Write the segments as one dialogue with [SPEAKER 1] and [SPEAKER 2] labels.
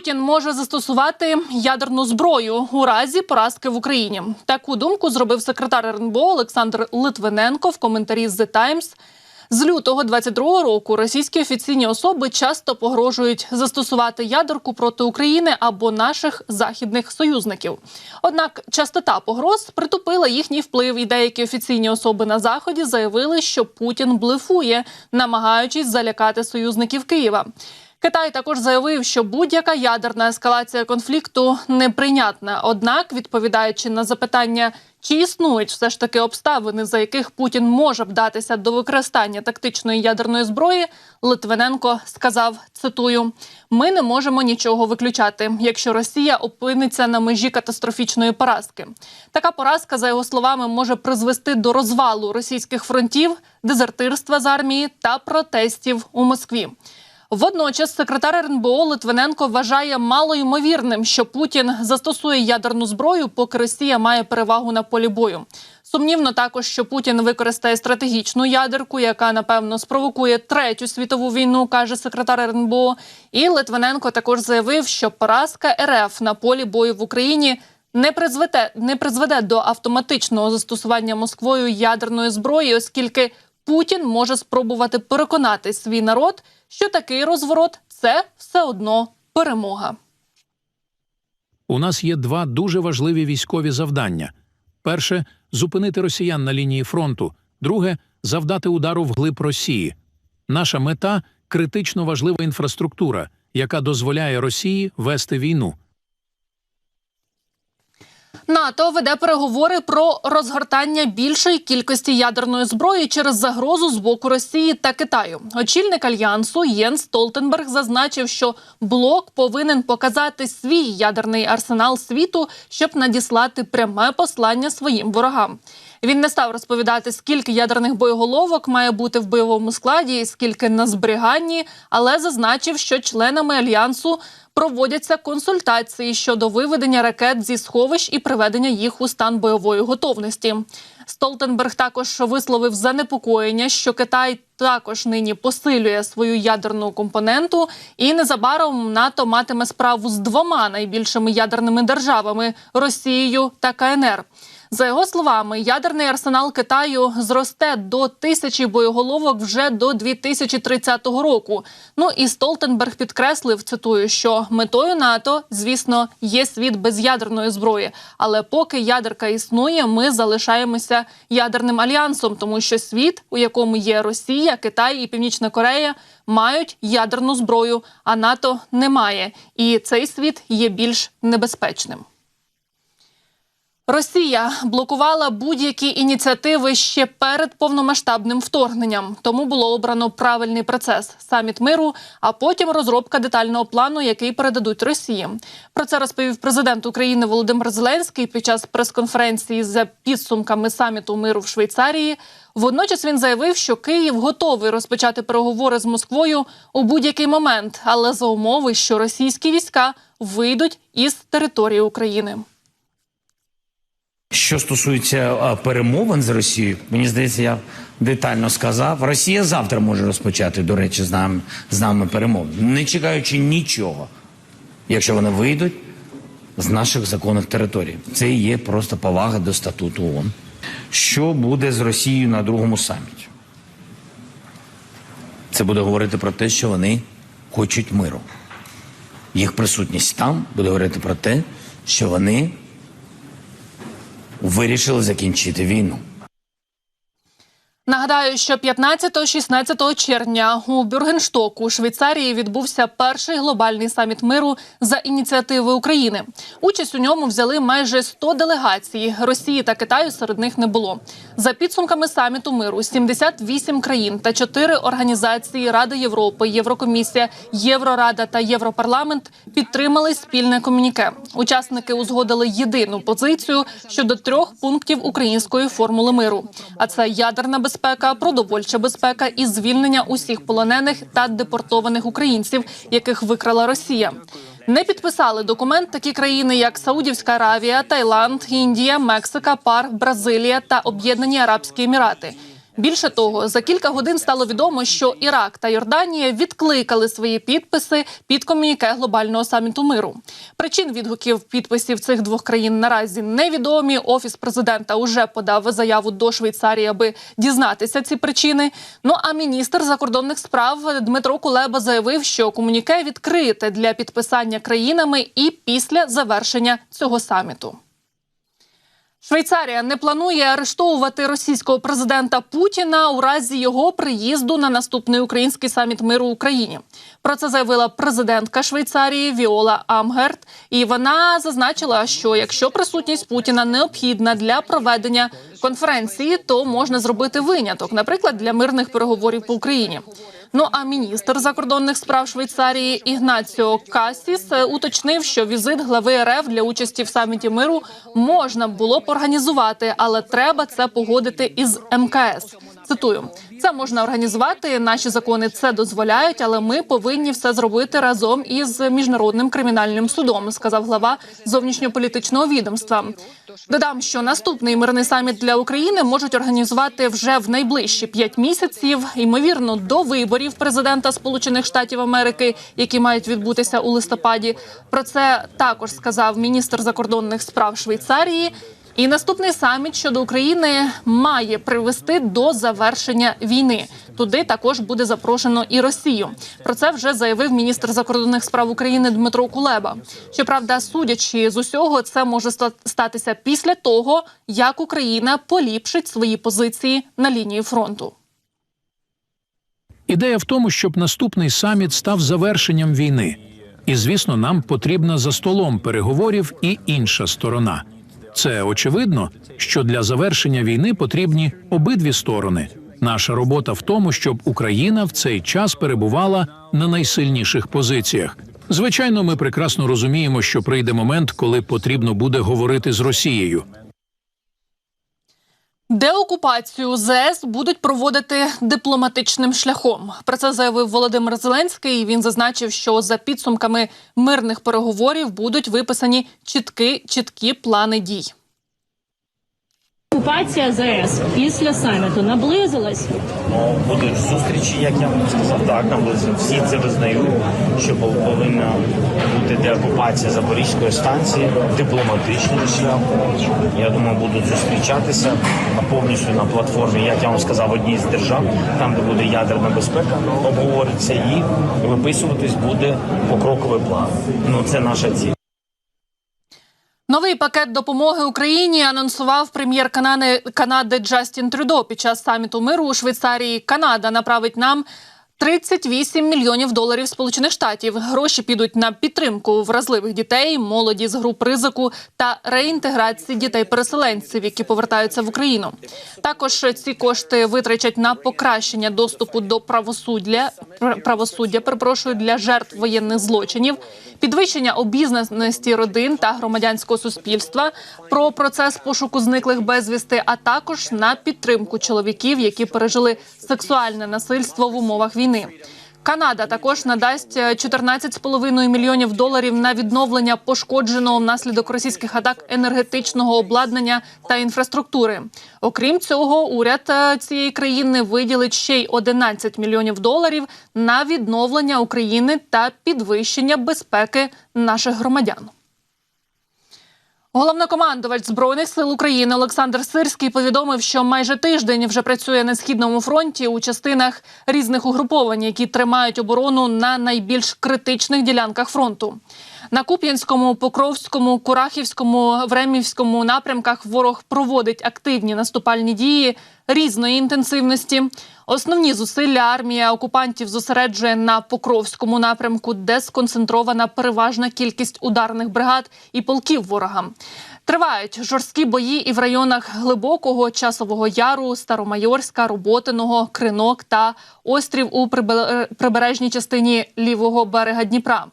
[SPEAKER 1] Путін може застосувати ядерну зброю у разі поразки в Україні. Таку думку зробив секретар РНБО Олександр Литвиненко в коментарі з The Times. З лютого 2022 року російські офіційні особи часто погрожують застосувати ядерку проти України або наших західних союзників. Однак частота погроз притупила їхній вплив, і деякі офіційні особи на Заході заявили, що Путін блефує, намагаючись залякати союзників Києва. Китай також заявив, що будь-яка ядерна ескалація конфлікту неприйнятна. Однак, відповідаючи на запитання, чи існують все ж таки обставини, за яких Путін може вдатися до використання тактичної ядерної зброї, Литвиненко сказав, цитую, «Ми не можемо нічого виключати, якщо Росія опиниться на межі катастрофічної поразки. Така поразка, за його словами, може призвести до розвалу російських фронтів, дезертирства з армії та протестів у Москві». Водночас секретар РНБО Литвиненко вважає малоймовірним, що Путін застосує ядерну зброю, поки Росія має перевагу на полі бою. Сумнівно також, що Путін використає стратегічну ядерку, яка, напевно, спровокує Третю світову війну, каже секретар РНБО. І Литвиненко також заявив, що поразка РФ на полі бою в Україні не призведе до автоматичного застосування Москвою ядерної зброї, оскільки Путін може спробувати переконати свій народ, що такий розворот – це все одно перемога.
[SPEAKER 2] У нас є два дуже важливі військові завдання. Перше – зупинити росіян на лінії фронту. Друге – завдати удару вглиб Росії. Наша мета – критично важлива інфраструктура, яка дозволяє Росії вести війну.
[SPEAKER 1] НАТО веде переговори про розгортання більшої кількості ядерної зброї через загрозу з боку Росії та Китаю. Очільник Альянсу Єнс Столтенберг зазначив, що блок повинен показати свій ядерний арсенал світу, щоб надіслати пряме послання своїм ворогам. Він не став розповідати, скільки ядерних боєголовок має бути в бойовому складі і скільки на зберіганні, але зазначив, що членами Альянсу проводяться консультації щодо виведення ракет зі сховищ і приведення їх у стан бойової готовності. Столтенберг також висловив занепокоєння, що Китай також нині посилює свою ядерну компоненту, і незабаром НАТО матиме справу з двома найбільшими ядерними державами – Росією та КНР. За його словами, ядерний арсенал Китаю зросте до 1000 боєголовок вже до 2030 року. Ну і Столтенберг підкреслив, цитую, що метою НАТО, звісно, є світ без ядерної зброї. Але поки ядерка існує, ми залишаємося ядерним альянсом, тому що світ, у якому є Росія, Китай і Північна Корея, мають ядерну зброю, а НАТО не має. І цей світ є більш небезпечним. Росія блокувала будь-які ініціативи ще перед повномасштабним вторгненням. Тому було обрано правильний процес – саміт миру, а потім розробка детального плану, який передадуть Росії. Про це розповів президент України Володимир Зеленський під час прес-конференції за підсумками саміту миру в Швейцарії. Водночас він заявив, що Київ готовий розпочати переговори з Москвою у будь-який момент, але за умови, що російські війська вийдуть із території України.
[SPEAKER 3] Що стосується перемовин з Росією, мені здається, я детально сказав. Росія завтра може розпочати, до речі, з нами перемовини, не чекаючи нічого, якщо вони вийдуть з наших законних територій. Це і є просто повага до статуту ООН. Що буде з Росією на другому саміті? Це буде говорити про те, що вони хочуть миру. Їх присутність там буде говорити про те, що вони вирішили закінчити війну.
[SPEAKER 1] Нагадаю, що 15-16 червня у Бюргенштоку у Швейцарії відбувся перший глобальний саміт миру за ініціативи України. Участь у ньому взяли майже 100 делегацій. Росії та Китаю серед них не було. За підсумками саміту миру 78 країн та 4 організації Ради Європи, Єврокомісія, Єврорада та Європарламент підтримали спільне комюніке. Учасники узгодили єдину позицію щодо 3 пунктів української формули миру. А це ядерна безпека, продовольча безпека і звільнення усіх полонених та депортованих українців, яких викрала Росія. Не підписали документ такі країни, як Саудівська Аравія, Таїланд, Індія, Мексика, ПАР, Бразилія та Об'єднані Арабські Емірати. Більше того, за кілька годин стало відомо, що Ірак та Йорданія відкликали свої підписи під комюніке глобального саміту миру. Причин відгуків підписів цих двох країн наразі невідомі. Офіс президента уже подав заяву до Швейцарії, аби дізнатися ці причини. Ну а міністр закордонних справ Дмитро Кулеба заявив, що комюніке відкрите для підписання країнами і після завершення цього саміту. Швейцарія не планує арештовувати російського президента Путіна у разі його приїзду на наступний український саміт миру в Україні. Про це заявила президентка Швейцарії Віола Амгерт. І вона зазначила, що якщо присутність Путіна необхідна для проведення конференції, то можна зробити виняток, наприклад, для мирних переговорів по Україні. Ну а міністр закордонних справ Швейцарії Ігнаціо Касіс уточнив, що візит глави РФ для участі в саміті миру можна було б організувати, але треба це погодити із МКС. Цитую: «Це можна організувати, наші закони це дозволяють, але ми повинні все зробити разом із Міжнародним кримінальним судом», сказав глава зовнішньополітичного відомства. Додам, що наступний мирний саміт для України можуть організувати вже в найближчі 5 місяців, ймовірно, до виборів президента Сполучених Штатів Америки, які мають відбутися у листопаді. Про це також сказав міністр закордонних справ Швейцарії. І наступний саміт щодо України має привести до завершення війни. Туди також буде запрошено і Росію. Про це вже заявив міністр закордонних справ України Дмитро Кулеба. Щоправда, судячи з усього, це може статися після того, як Україна поліпшить свої позиції на лінії фронту.
[SPEAKER 2] Ідея в тому, щоб наступний саміт став завершенням війни. І, звісно, нам потрібна за столом переговорів і інша сторона. Це очевидно, що для завершення війни потрібні обидві сторони. Наша робота в тому, щоб Україна в цей час перебувала на найсильніших позиціях. Звичайно, ми прекрасно розуміємо, що прийде момент, коли потрібно буде говорити з Росією.
[SPEAKER 1] Деокупацію ЗС будуть проводити дипломатичним шляхом. Про це заявив Володимир Зеленський. Він зазначив, що за підсумками мирних переговорів будуть виписані чіткі плани дій.
[SPEAKER 4] Окупація ЗС після саміту наблизилась.
[SPEAKER 5] Будуть зустрічі, як я вам сказав, так, наблизились. Всі це визнають, що повинна бути деокупація Запорізької станції, дипломатичним шляхом. Я думаю, будуть зустрічатися повністю на платформі, як я вам сказав, одній з держав, там, де буде ядерна безпека, обговориться і виписуватись буде покроковий план. Ну, це наша ціль.
[SPEAKER 1] Новий пакет допомоги Україні анонсував прем'єр Канади Джастін Трюдо під час саміту миру у Швейцарії. Канада направить нам $38 мільйонів Сполучених Штатів. Гроші підуть на підтримку вразливих дітей, молоді з груп ризику та реінтеграції дітей-переселенців, які повертаються в Україну. Також ці кошти витрачать на покращення доступу до правосуддя для жертв воєнних злочинів, підвищення обізнаності родин та громадянського суспільства про процес пошуку зниклих безвісти, а також на підтримку чоловіків, які пережили сексуальне насильство в умовах війни. Канада також надасть $14,5 мільйонів на відновлення пошкодженого внаслідок російських атак енергетичного обладнання та інфраструктури. Окрім цього, уряд цієї країни виділить ще й $11 мільйонів на відновлення України та підвищення безпеки наших громадян. Головнокомандувач Збройних сил України Олександр Сирський повідомив, що майже тиждень вже працює на Східному фронті у частинах різних угруповань, які тримають оборону на найбільш критичних ділянках фронту. На Куп'янському, Покровському, Курахівському, Времівському напрямках ворог проводить активні наступальні дії різної інтенсивності. Основні зусилля армія окупантів зосереджує на Покровському напрямку, де сконцентрована переважна кількість ударних бригад і полків ворога. Тривають жорсткі бої і в районах Глибокого, Часового Яру, Старомайорська, Роботиного, Кринок та Острів у прибережній частині лівого берега Дніпра.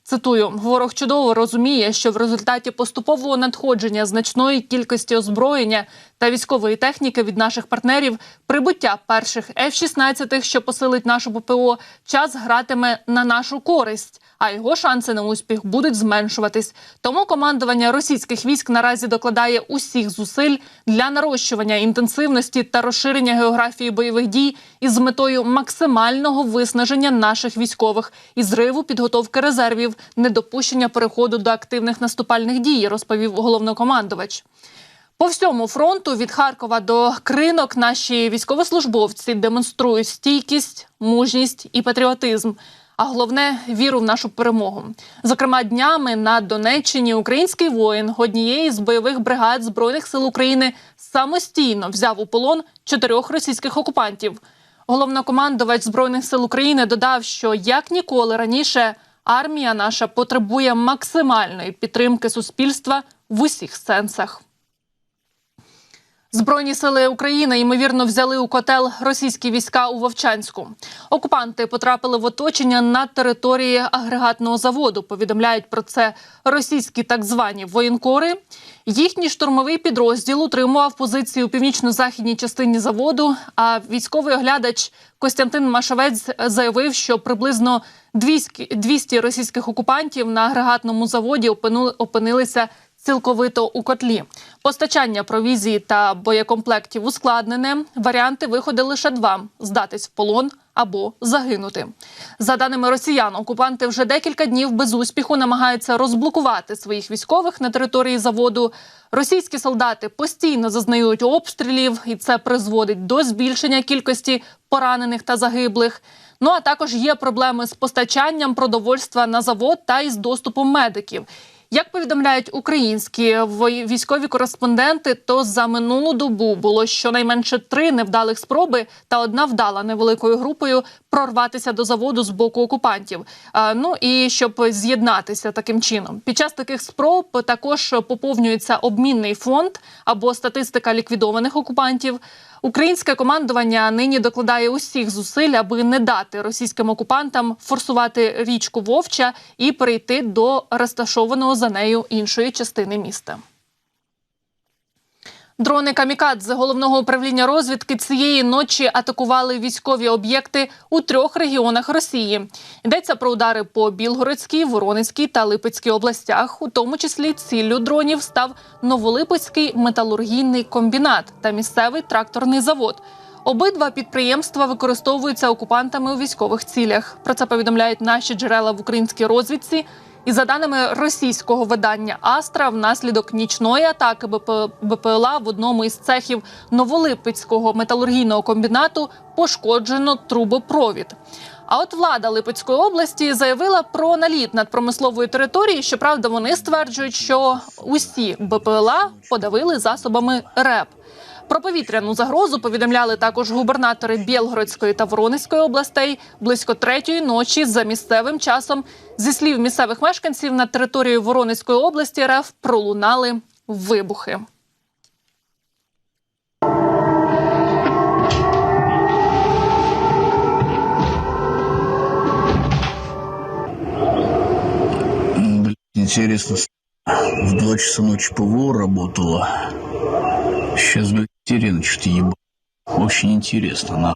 [SPEAKER 1] Цитую: «Ворог чудово розуміє, що в результаті поступового надходження значної кількості озброєння та військової техніки від наших партнерів, прибуття перших F-16, що посилить нашу ППО, час гратиме на нашу користь, а його шанси на успіх будуть зменшуватись. Тому командування російських військ наразі докладає усіх зусиль для нарощування інтенсивності та розширення географії бойових дій із метою максимального виснаження наших військових і зриву підготовки резервів, недопущення переходу до активних наступальних дій, розповів головнокомандувач. По всьому фронту від Харкова до Кринок наші військовослужбовці демонструють стійкість, мужність і патріотизм. А головне – віру в нашу перемогу. Зокрема, днями на Донеччині український воїн однієї з бойових бригад Збройних сил України самостійно взяв у полон 4 російських окупантів. Головнокомандувач Збройних сил України додав, що як ніколи раніше армія наша потребує максимальної підтримки суспільства в усіх сенсах. Збройні сили України, ймовірно, взяли у котел російські війська у Вовчанську. Окупанти потрапили в оточення на території агрегатного заводу. Повідомляють про це російські так звані воєнкори. Їхній штурмовий підрозділ утримував позиції у північно-західній частині заводу, а військовий оглядач Костянтин Машевець заявив, що приблизно 200 російських окупантів на агрегатному заводі опинилися цілковито у котлі. Постачання провізії та боєкомплектів ускладнене. Варіанти виходу лише 2 – здатись в полон або загинути. За даними росіян, окупанти вже декілька днів без успіху намагаються розблокувати своїх військових на території заводу. Російські солдати постійно зазнають обстрілів, і це призводить до збільшення кількості поранених та загиблих. Ну а також є проблеми з постачанням продовольства на завод та із доступом медиків. Як повідомляють українські військові кореспонденти, то за минулу добу було щонайменше 3 невдалих спроби та 1 вдала невеликою групою прорватися до заводу з боку окупантів. Ну і щоб з'єднатися таким чином. Під час таких спроб також поповнюється обмінний фонд або статистика ліквідованих окупантів. Українське командування нині докладає усіх зусиль, аби не дати російським окупантам форсувати річку Вовча і перейти до розташованого за нею іншої частини міста. Дрони «Камікадзе» Головного управління розвідки цієї ночі атакували військові об'єкти у 3 регіонах Росії. Йдеться про удари по Білгородській, Воронезькій та Липецькій областях. У тому числі ціллю дронів став Новолипецький металургійний комбінат та місцевий тракторний завод. Обидва підприємства використовуються окупантами у військових цілях. Про це повідомляють наші джерела в українській розвідці. І за даними російського видання «Астра», внаслідок нічної атаки БПЛА в одному із цехів Новолипецького металургійного комбінату пошкоджено трубопровід. А от влада Липецької області заявила про наліт над промисловою територією. Щоправда, вони стверджують, що усі БПЛА подавили засобами РЕП. Про повітряну загрозу повідомляли також губернатори Білгородської та Воронезької областей. Близько 3-ї ночі за місцевим часом, зі слів місцевих мешканців, на території Воронезької області РФ пролунали вибухи.
[SPEAKER 6] Интересно, в 2 часа ночи ПВО работала. Сейчас, блядь, сирены что-то ебать. Очень интересно, нахуй.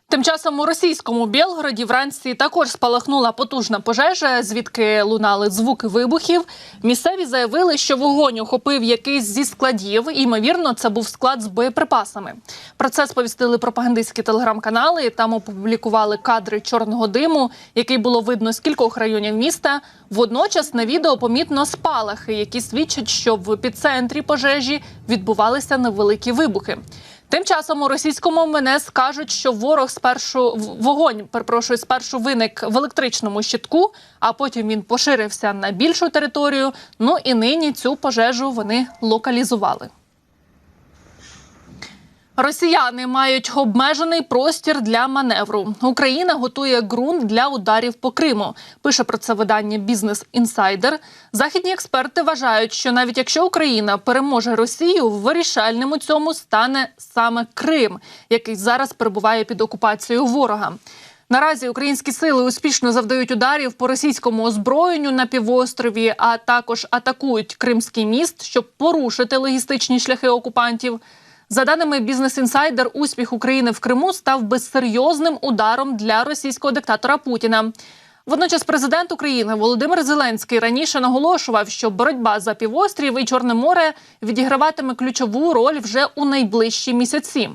[SPEAKER 1] Тим часом у російському Білгороді вранці також спалахнула потужна пожежа, звідки лунали звуки вибухів. Місцеві заявили, що вогонь охопив якийсь зі складів, і, ймовірно, це був склад з боєприпасами. Про це сповістили пропагандистські телеграм-канали, там опублікували кадри чорного диму, який було видно з кількох районів міста. Водночас на відео помітно спалахи, які свідчать, що в епіцентрі пожежі відбувалися невеликі вибухи. Тим часом у російському МНС кажуть, що вогонь спершу виник в електричному щитку, а потім він поширився на більшу територію. Ну і нині цю пожежу вони локалізували. Росіяни мають обмежений простір для маневру. Україна готує ґрунт для ударів по Криму. Пише про це видання «Бізнес Інсайдер». Західні експерти вважають, що навіть якщо Україна переможе Росію, вирішальним у цьому стане саме Крим, який зараз перебуває під окупацією ворога. Наразі українські сили успішно завдають ударів по російському озброєнню на півострові, а також атакують Кримський міст, щоб порушити логістичні шляхи окупантів. За даними Business Insider, успіх України в Криму став би серйозним ударом для російського диктатора Путіна. Водночас президент України Володимир Зеленський раніше наголошував, що боротьба за півострів і Чорне море відіграватиме ключову роль вже у найближчі місяці.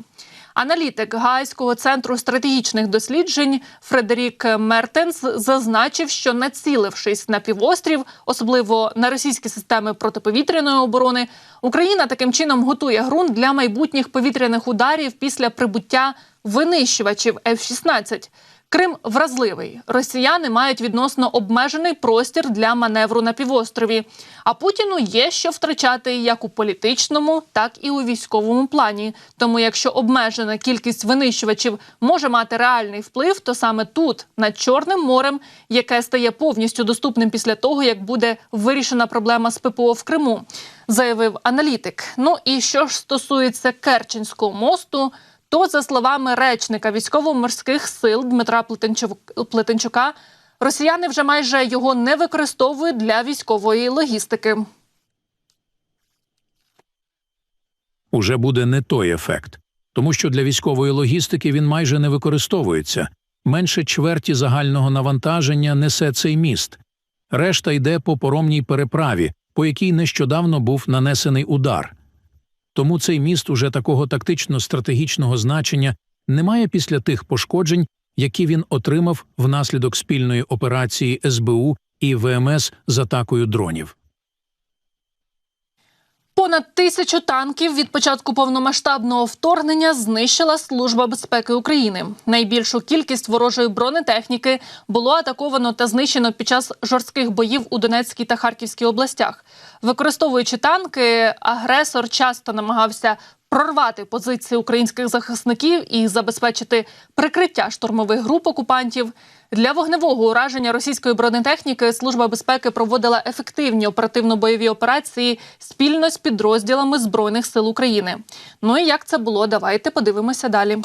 [SPEAKER 1] Аналітик Гаазького центру стратегічних досліджень Фредерік Мертенс зазначив, що націлившись на півострів, особливо на російські системи протиповітряної оборони, Україна таким чином готує ґрунт для майбутніх повітряних ударів після прибуття винищувачів F-16. Крим вразливий. Росіяни мають відносно обмежений простір для маневру на півострові. А Путіну є що втрачати як у політичному, так і у військовому плані. Тому якщо обмежена кількість винищувачів може мати реальний вплив, то саме тут, над Чорним морем, яке стає повністю доступним після того, як буде вирішена проблема з ППО в Криму, заявив аналітик. Ну і що ж стосується Керченського мосту, то, за словами речника військово-морських сил Дмитра Плетенчука, росіяни вже майже його не використовують для військової логістики.
[SPEAKER 2] Уже буде не той ефект. Тому що для військової логістики він майже не використовується. Менше чверті загального навантаження несе цей міст. Решта йде по поромній переправі, по якій нещодавно був нанесений удар. Тому цей міст уже такого тактично-стратегічного значення не має після тих пошкоджень, які він отримав внаслідок спільної операції СБУ і ВМС з атакою дронів.
[SPEAKER 1] Понад 1000 танків від початку повномасштабного вторгнення знищила Служба безпеки України. Найбільшу кількість ворожої бронетехніки було атаковано та знищено під час жорстких боїв у Донецькій та Харківській областях. Використовуючи танки, агресор часто намагався прорвати позиції українських захисників і забезпечити прикриття штурмових груп окупантів. Для вогневого ураження російської бронетехніки Служба безпеки проводила ефективні оперативно-бойові операції спільно з підрозділами Збройних сил України. Ну і як це було, давайте подивимося далі.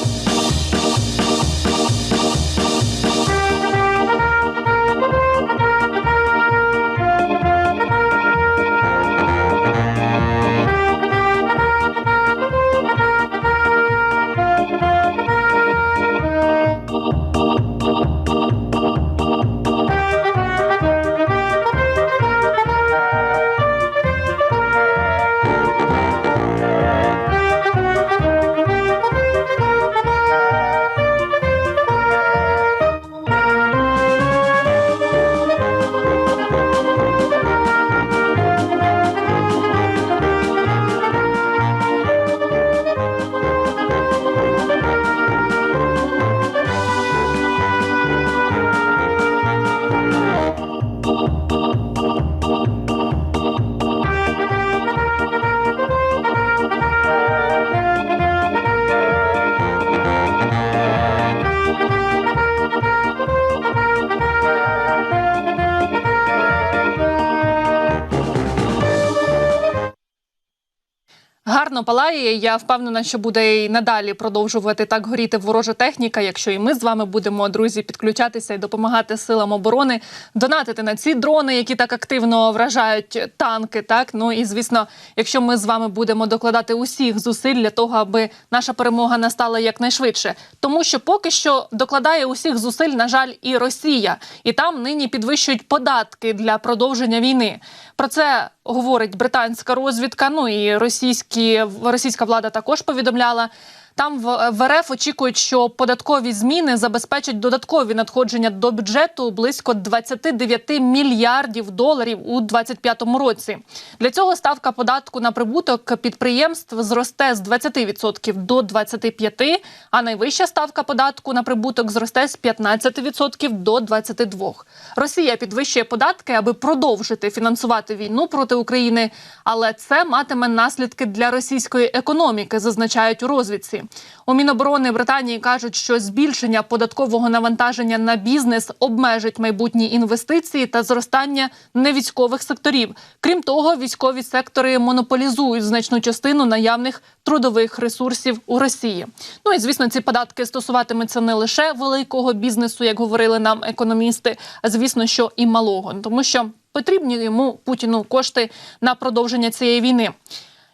[SPEAKER 1] Гарно палає. Я впевнена, що буде і надалі продовжувати так горіти ворожа техніка, якщо і ми з вами будемо, друзі, підключатися і допомагати силам оборони, донатити на ці дрони, які так активно вражають танки, так? Ну і, звісно, якщо ми з вами будемо докладати усіх зусиль для того, аби наша перемога настала якнайшвидше. Тому що поки що докладає усіх зусиль, на жаль, і Росія. І там нині підвищують податки для продовження війни. Про це говорить британська розвідка, ну і російська влада також повідомляла. Там в РФ очікують, що податкові зміни забезпечать додаткові надходження до бюджету близько 29 мільярдів доларів у 2025 році. Для цього ставка податку на прибуток підприємств зросте з 20% до 25%, а найвища ставка податку на прибуток зросте з 15% до 22%. Росія підвищує податки, аби продовжити фінансувати війну проти України, але це матиме наслідки для російської економіки, зазначають у розвідці. У Міноборони Британії кажуть, що збільшення податкового навантаження на бізнес обмежить майбутні інвестиції та зростання невійськових секторів. Крім того, військові сектори монополізують значну частину наявних трудових ресурсів у Росії. Ну і, звісно, ці податки стосуватимуться не лише великого бізнесу, як говорили нам економісти, а, звісно, що і малого. Тому що потрібні йому, Путіну, кошти на продовження цієї війни.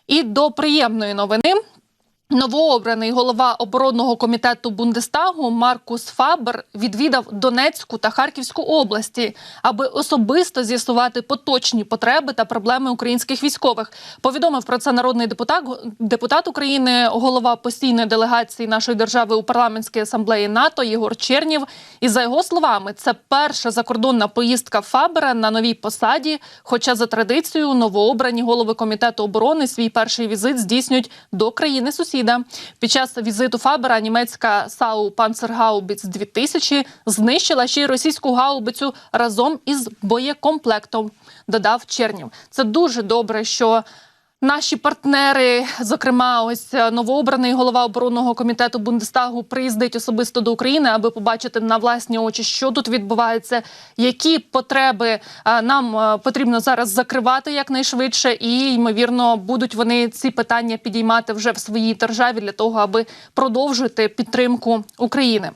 [SPEAKER 1] І до приємної новини. Новообраний голова оборонного комітету Бундестагу Маркус Фабер відвідав Донецьку та Харківську області, аби особисто з'ясувати поточні потреби та проблеми українських військових. Повідомив про це народний депутат України, голова постійної делегації нашої держави у парламентській асамблеї НАТО Єгор Чернєв. І за його словами, це перша закордонна поїздка Фабера на новій посаді, хоча за традицією новообрані голови комітету оборони свій перший візит здійснюють до країни-сусіда. Під час візиту Фабера німецька САУ «Панцергаубіц-2000» знищила ще й російську гаубицю разом із боєкомплектом, додав Чернєв. Це дуже добре, що наші партнери, зокрема ось новообраний голова оборонного комітету Бундестагу, приїздить особисто до України, аби побачити на власні очі, що тут відбувається, які потреби нам потрібно зараз закривати якнайшвидше, і, ймовірно, будуть вони ці питання підіймати вже в своїй державі для того, аби продовжити підтримку України.